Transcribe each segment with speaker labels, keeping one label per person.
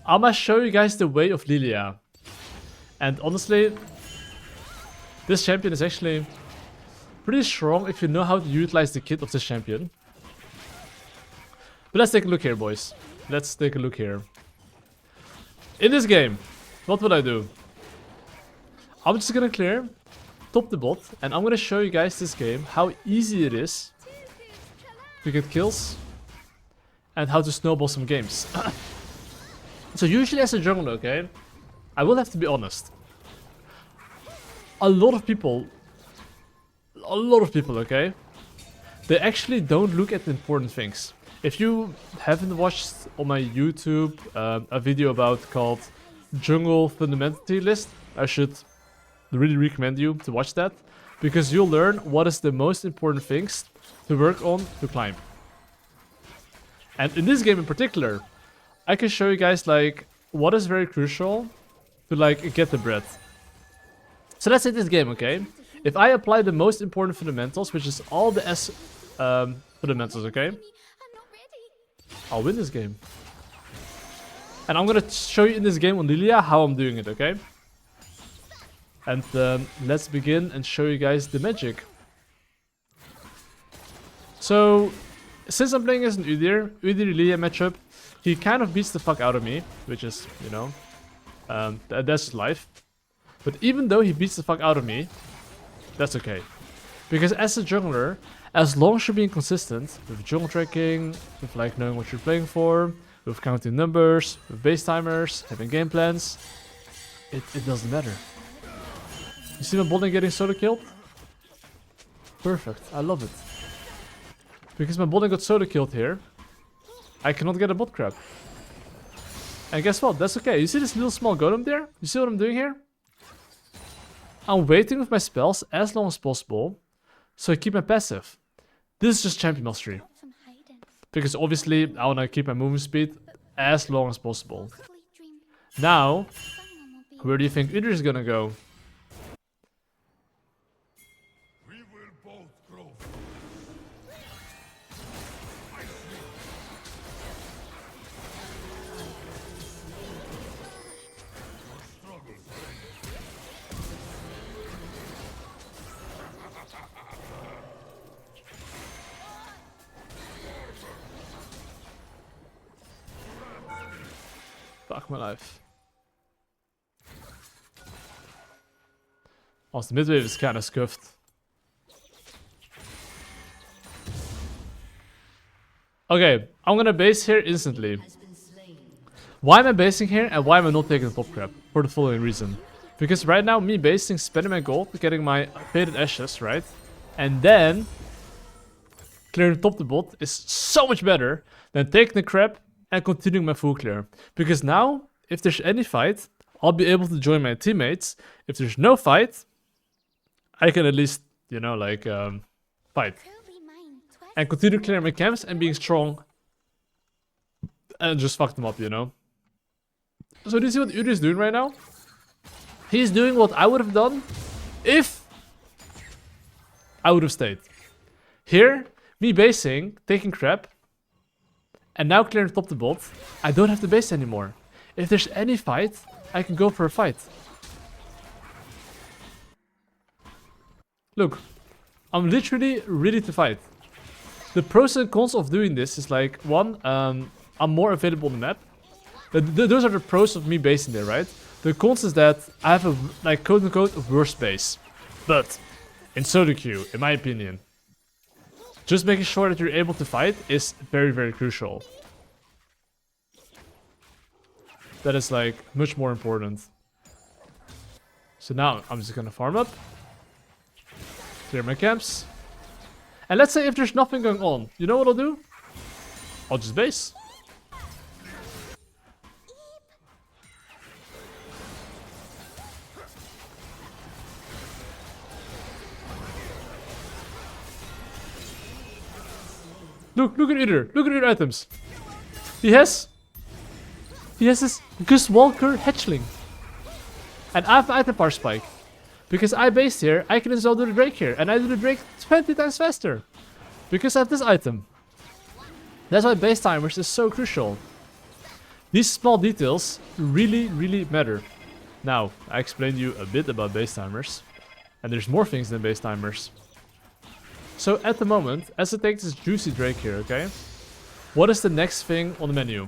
Speaker 1: I'm gonna show you guys the way of Lillia. And honestly, this champion is actually pretty strong if you know how to utilize the kit of this champion. But let's take a look here, boys. Let's take a look here. In this game, what would I do? I'm just gonna clear top the bot, and I'm gonna show you guys this game how easy it is to get kills and how to snowball some games. So usually as a jungler, okay, I will have to be honest. A lot of people, okay, they actually don't look at the important things. If you haven't watched on my YouTube a video called Jungle Fundamentality List, I should really recommend you to watch that, because you'll learn what is the most important things to work on to climb. And in this game in particular, I can show you guys like what is very crucial to like get the bread. So let's say this game, okay? If I apply the most important fundamentals, which is all the S fundamentals, okay? I'll win this game. And I'm gonna show you in this game on Lillia how I'm doing it, okay? And let's begin and show you guys the magic. So, since I'm playing as an Udyr Lillia matchup, he kind of beats the fuck out of me, which is, you know, that's life. But even though he beats the fuck out of me, that's okay. Because as a jungler, as long as you're being consistent with jungle tracking, with like knowing what you're playing for, with counting numbers, with base timers, having game plans, it doesn't matter. You see my bot lane getting solo killed? Perfect, I love it. Because my bot lane got solo killed here, I cannot get a bot crab. And guess what? That's okay. You see this little small golem there? You see what I'm doing here? I'm waiting with my spells as long as possible, so I keep my passive. This is just champion mastery. Because obviously I want to keep my movement speed as long as possible. Now, where do you think Udyr is gonna go? Fuck my life. Also, the mid wave is kind of scuffed. Okay, I'm gonna base here instantly. Why am I basing here and why am I not taking the top crab? For the following reason. Because right now, me basing, spending my gold, getting my faded ashes, right? And then clearing top the bot is so much better than taking the crab and continuing my full clear. Because now, if there's any fight, I'll be able to join my teammates. If there's no fight, I can at least, you know, like, fight. And continue clearing my camps and being strong. And just fuck them up, you know. So do you see what Udyr is doing right now? He's doing what I would have done if I would have stayed. Here, me basing, taking crap, and now clearing top the bot, I don't have to base anymore. If there's any fight, I can go for a fight. Look, I'm literally ready to fight. The pros and cons of doing this is like, one, I'm more available on the map. Those are the pros of me basing there, right? The cons is that I have a, like, quote-unquote, worse base. But, in solo queue, in my opinion, just making sure that you're able to fight is very, very crucial. That is like much more important. So now I'm just gonna farm up, clear my camps, and let's say if there's nothing going on, you know what I'll do? I'll just base. Look at Udyr. Look at Udyr items. He has this Gus Walker hatchling. And I have an item power spike. Because I based here, I can as well do the Drake here. And I do the Drake 20 times faster. Because I have this item. That's why base timers is so crucial. These small details really, really matter. Now, I explained to you a bit about base timers. And there's more things than base timers. So at the moment, as I take this juicy Drake here, okay? What is the next thing on the menu?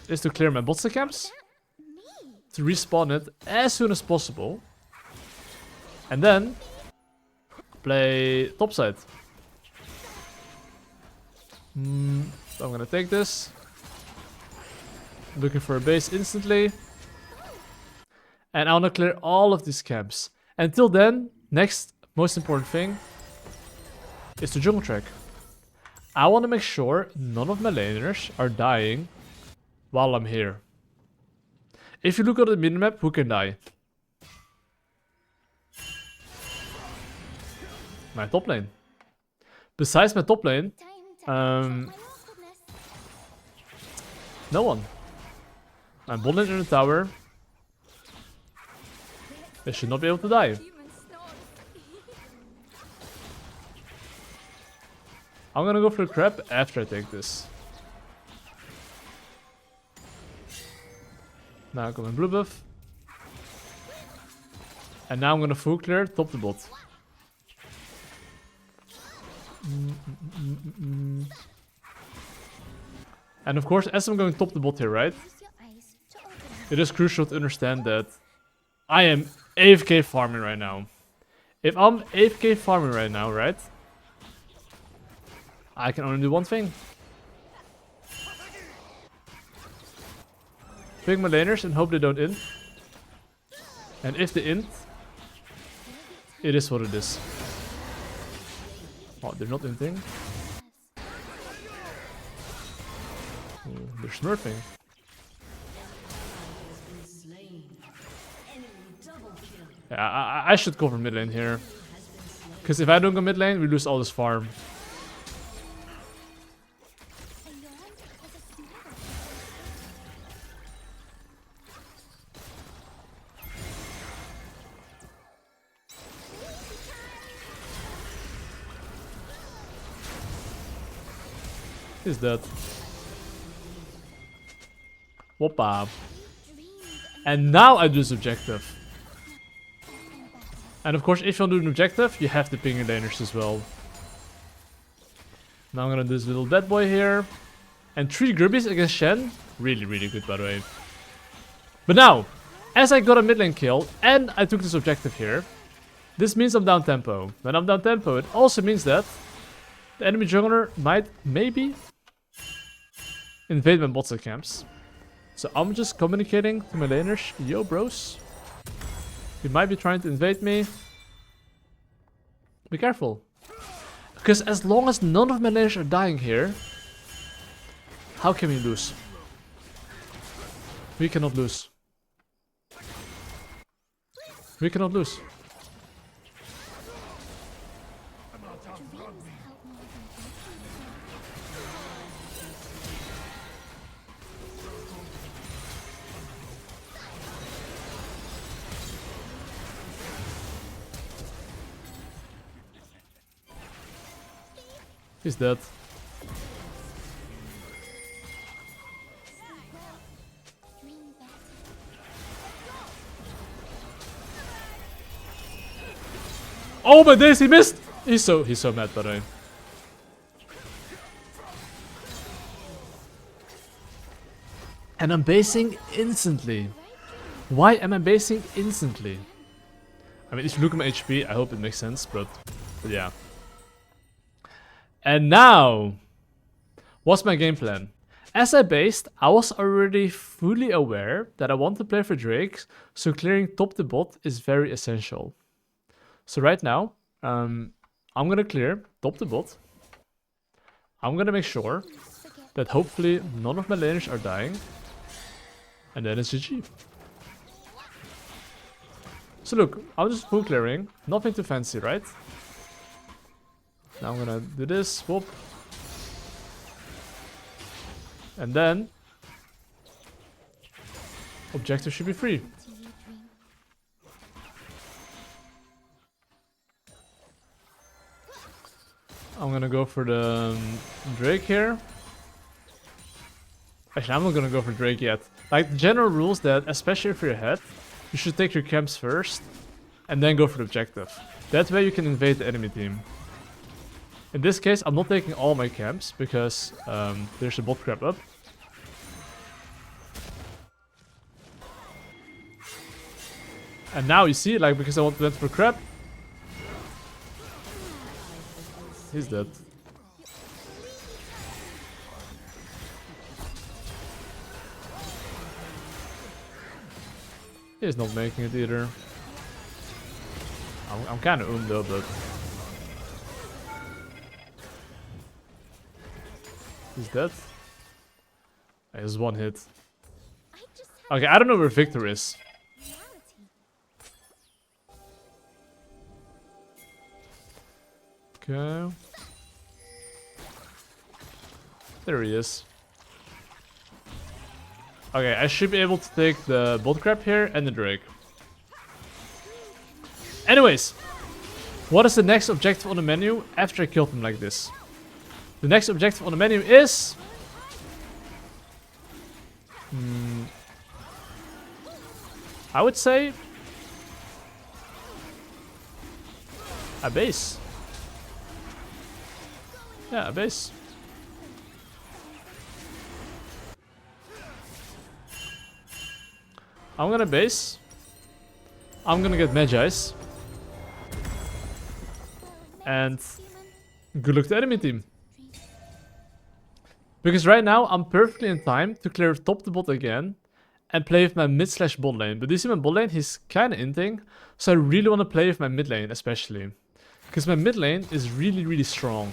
Speaker 1: Is to clear my botsa camps. To respawn it as soon as possible. And then play topside. So I'm gonna take this. Looking for a base instantly. And I wanna clear all of these camps. Until then, next most important thing is the jungle track. I wanna make sure none of my laners are dying while I'm here. If you look at the minimap, who can die? My top lane. Besides my top lane, no one. My bot lane in the tower. They should not be able to die. I'm gonna go for the crab after I take this. Now I got my blue buff. And now I'm gonna full clear top to bot. And of course, as I'm going top to bot here, right? It is crucial to understand that I am AFK farming right now. If I'm AFK farming right now, right? I can only do one thing. Pick my laners and hope they don't int. And if they int, it is what it is. Oh, they're not inting. Oh, they're smurfing. Yeah, I should cover mid lane here. Because if I don't go mid lane, we lose all this farm. Is that? Whoppa. And now I do this objective. And of course, if you want to do an objective, you have to ping your laners as well. Now I'm gonna do this little dead boy here. And 3 Grubbies against Shen. Really, really good, by the way. But now, as I got a mid lane kill, and I took this objective here, this means I'm down tempo. When I'm down tempo, it also means that the enemy jungler might, maybe, invade my bot side camps. So I'm just communicating to my laners, yo bros, you might be trying to invade me. Be careful. Because as long as none of my laners are dying here, how can we lose? We cannot lose. We cannot lose. He's dead. Oh my days, he missed! He's so mad, by the way. And I'm basing instantly. Why am I basing instantly? I mean, if you look at my HP, I hope it makes sense, but yeah. And now, what's my game plan? As I based, I was already fully aware that I want to play for Drake, so clearing top to bot is very essential. So right now, I'm gonna clear top to bot. I'm gonna make sure that hopefully none of my laners are dying. And then it's GG. So look, I'm just full clearing, nothing too fancy, right? Now I'm gonna do this, whoop. And then objective should be free. I'm I'm gonna go for the Drake here. Actually, I'm not gonna go for Drake yet. Like, the general rules that, especially if you're ahead, you should take your camps first and then go for the objective. That way you can invade the enemy team. In this case, I'm not taking all my camps because there's a bot crab up. And now you see, like, because I went for crab, he's dead. He's not making it either. I'm kind of though, but he's dead. He has one hit. Okay, I don't know where Victor is. Okay. There he is. Okay, I should be able to take the bot crab here and the Drake. Anyways, what is the next objective on the menu after I killed him like this? The next objective on the menu is... I would say... a base. Yeah, a base. I'm gonna base. I'm gonna get Magi's. And good luck to the enemy team. Because right now I'm perfectly in time to clear top to bot again and play with my mid/bot lane. But you see my bot lane, he's kinda inting. So I really wanna play with my mid lane especially. Because my mid lane is really, really strong.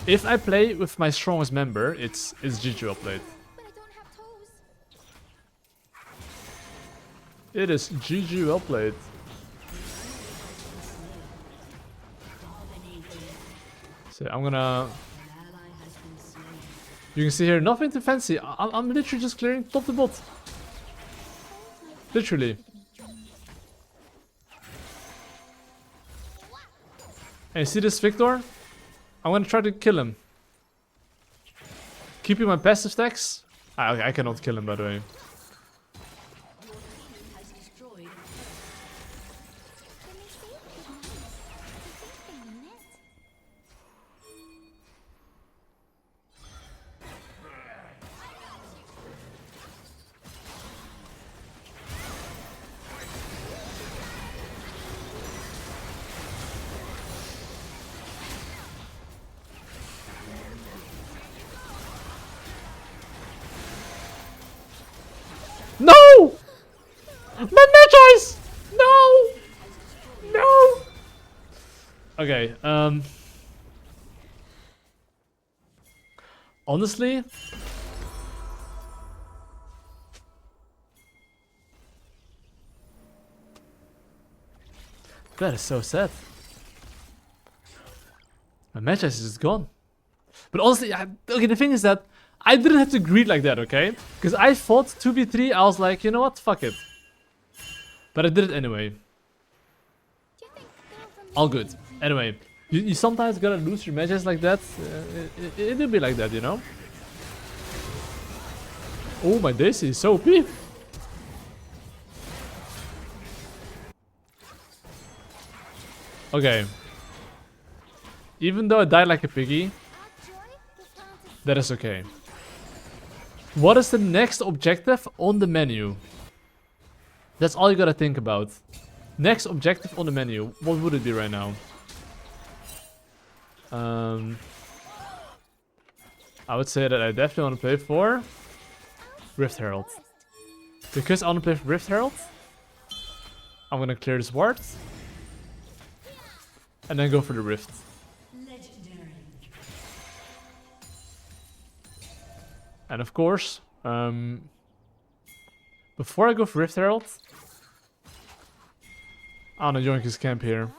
Speaker 1: If I play with my strongest member, it's GG well played. It is GG well played. So I'm gonna... You can see here, nothing too fancy. I'm literally just clearing top to bot. Literally. And you see this Victor? I'm gonna try to kill him. Keeping my passive stacks. I cannot kill him, by the way. No! My Magi's! No! No! Okay, honestly... That is so sad. My Magi's is just gone. But honestly, okay, the thing is that I didn't have to greed like that, okay? Because I fought 2v3, I was like, you know what, fuck it. But I did it anyway. All good. Anyway, you sometimes gotta lose your matches like that. It will be like that, you know? Oh, my Daisy is so OP. Okay. Even though I died like a piggy, that is okay. What is the next objective on the menu? That's all you gotta think about. Next objective on the menu. What would it be right now? I would say that I definitely want to play for Rift Herald. Because I want to play for Rift Herald, I'm gonna clear this ward. And then go for the Rift. And of course, before I go for Rift Herald, I wanna join his camp here.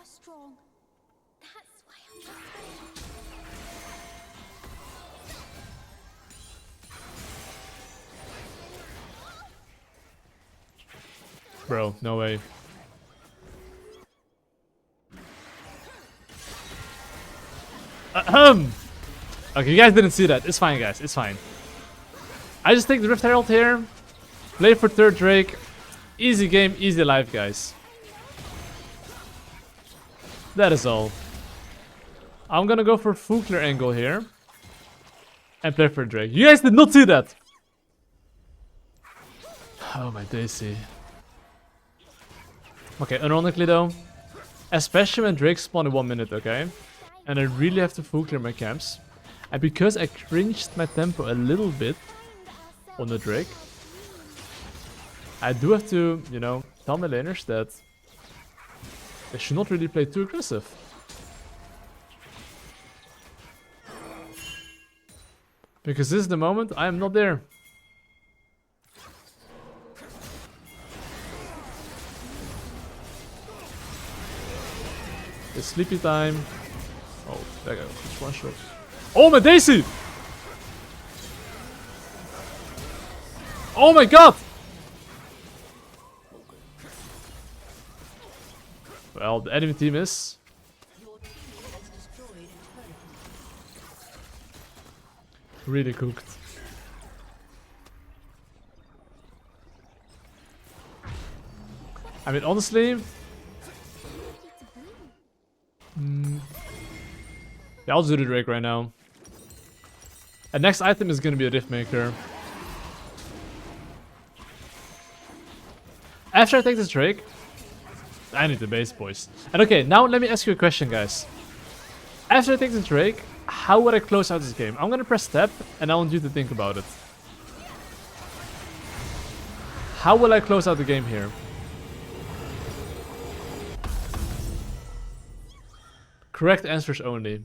Speaker 1: Bro, no way. Okay, you guys didn't see that. It's fine, guys. It's fine. I just take the Rift Herald here. Play for third Drake. Easy game, easy life, guys. That is all. I'm gonna go for full clear angle here. And play for Drake. You guys did not see that! Oh my daisy. Okay, ironically though, especially when Drake spawned in 1 minute, okay? And I really have to full clear my camps. And because I cringed my tempo a little bit on the Drake, I do have to, you know, tell my laners that they should not really play too aggressive. Because this is the moment I am not there. It's sleepy time. Oh, there goes. Just one shot. Oh my daisy! Oh my god! Well, the enemy team is really cooked. I mean, honestly, yeah, I'll do the Drake right now. And next item is gonna be a Rift Maker. After I take this Drake, I need the base, boys. And okay, now let me ask you a question, guys. After I take this Drake, how would I close out this game? I'm gonna press tab, and I want you to think about it. How will I close out the game here? Correct answers only.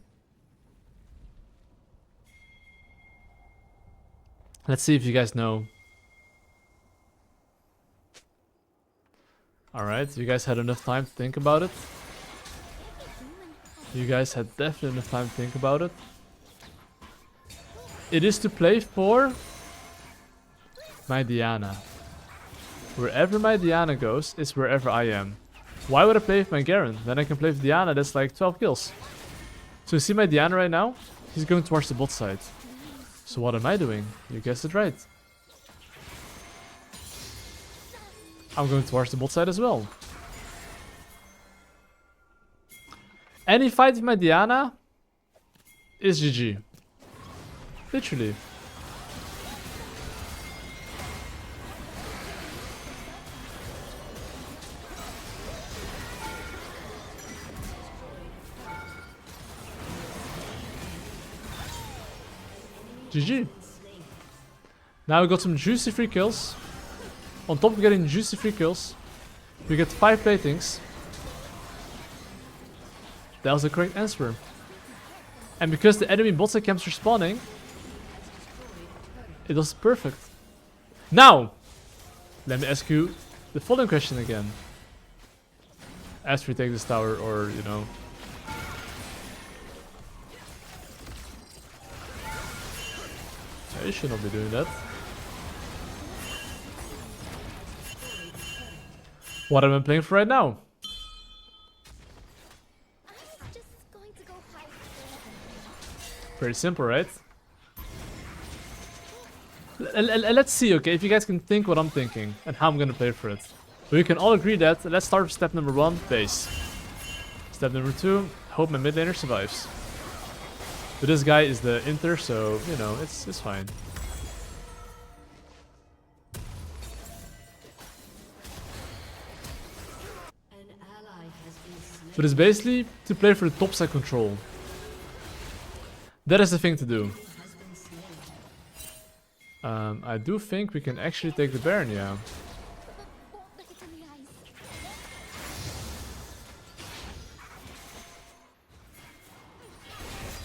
Speaker 1: Let's see if you guys know. Alright, you guys had enough time to think about it. You guys had definitely enough time to think about it. It is to play for my Diana. Wherever my Diana goes is wherever I am. Why would I play with my Garen? Then I can play with Diana, that's like 12 kills. So you see my Diana right now? He's going towards the bot side. So what am I doing? You guessed it right. I'm going towards the bot side as well. Any fight with my Diana is GG. Literally. GG. Now we got some juicy free kills. On top of getting juicy free kills, we get 5 platings. That was the correct answer. And because the enemy bot side camps are spawning, it was perfect. Now, let me ask you the following question again. After we take this tower, or, you know. Yeah, you should not be doing that. What am I playing for right now? Pretty simple, right? Let's see, okay, if you guys can think what I'm thinking and how I'm gonna play for it. We can all agree that let's start with step number 1, base. Step number 2, hope my mid laner survives. But this guy is the inter, so, you know, it's fine. But it's basically to play for the top side control. That is the thing to do. I do think we can actually take the Baron, yeah.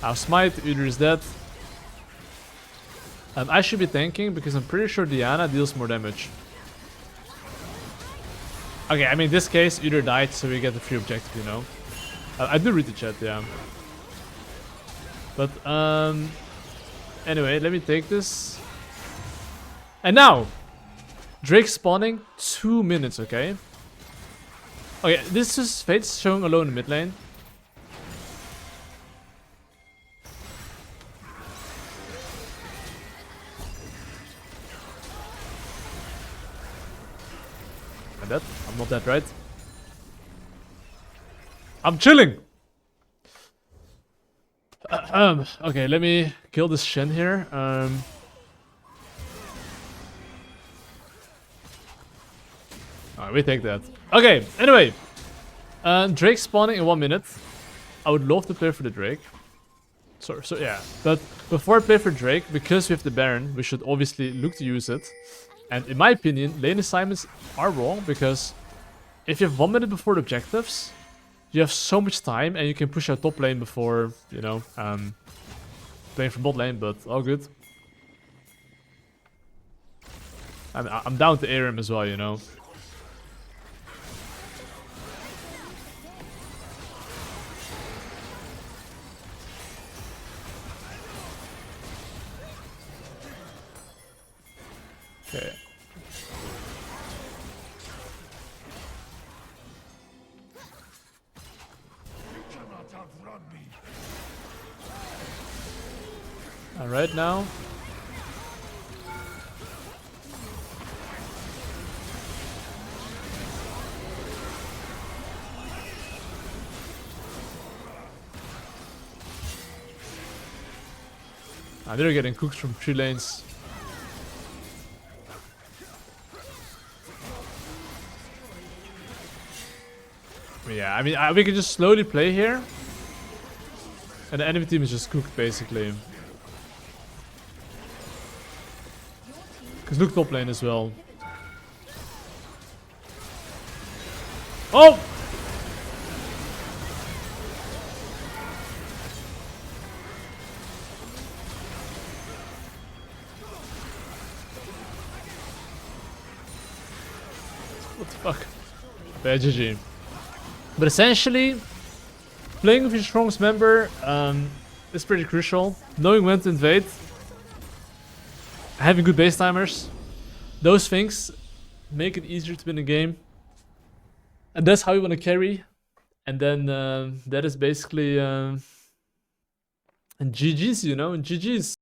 Speaker 1: Our smite, Udyr is dead. I should be tanking because I'm pretty sure Diana deals more damage. Okay, I mean, in this case, Udyr died, so we get the free objective, you know. I do read the chat, yeah. But, anyway, let me take this. And now! Drake spawning, 2 minutes, okay? Okay, this is Fate's showing alone in mid lane. I'm dead. I'm not dead, right? I'm chilling! Okay, let me kill this Shen here. Alright, we take that. Okay, anyway. Drake spawning in 1 minute. I would love to play for the Drake. So yeah. But before I play for Drake, because we have the Baron, we should obviously look to use it. And in my opinion, lane assignments are wrong, because if you have 1 minute before the objectives, you have so much time and you can push out top lane before, you know, playing for bot lane, but all good. I'm down to air him as well, you know. Okay. Alright now. They're getting cooked from 3 lanes. Yeah, I mean, we can just slowly play here. And the enemy team is just cooked, basically. Because look top lane as well. Oh! What the fuck? Bad GG. But essentially, playing with your strongest member is pretty crucial. Knowing when to invade, having good base timers, those things make it easier to win a game. And that's how you want to carry. And then that is basically and GG's, you know, and GG's.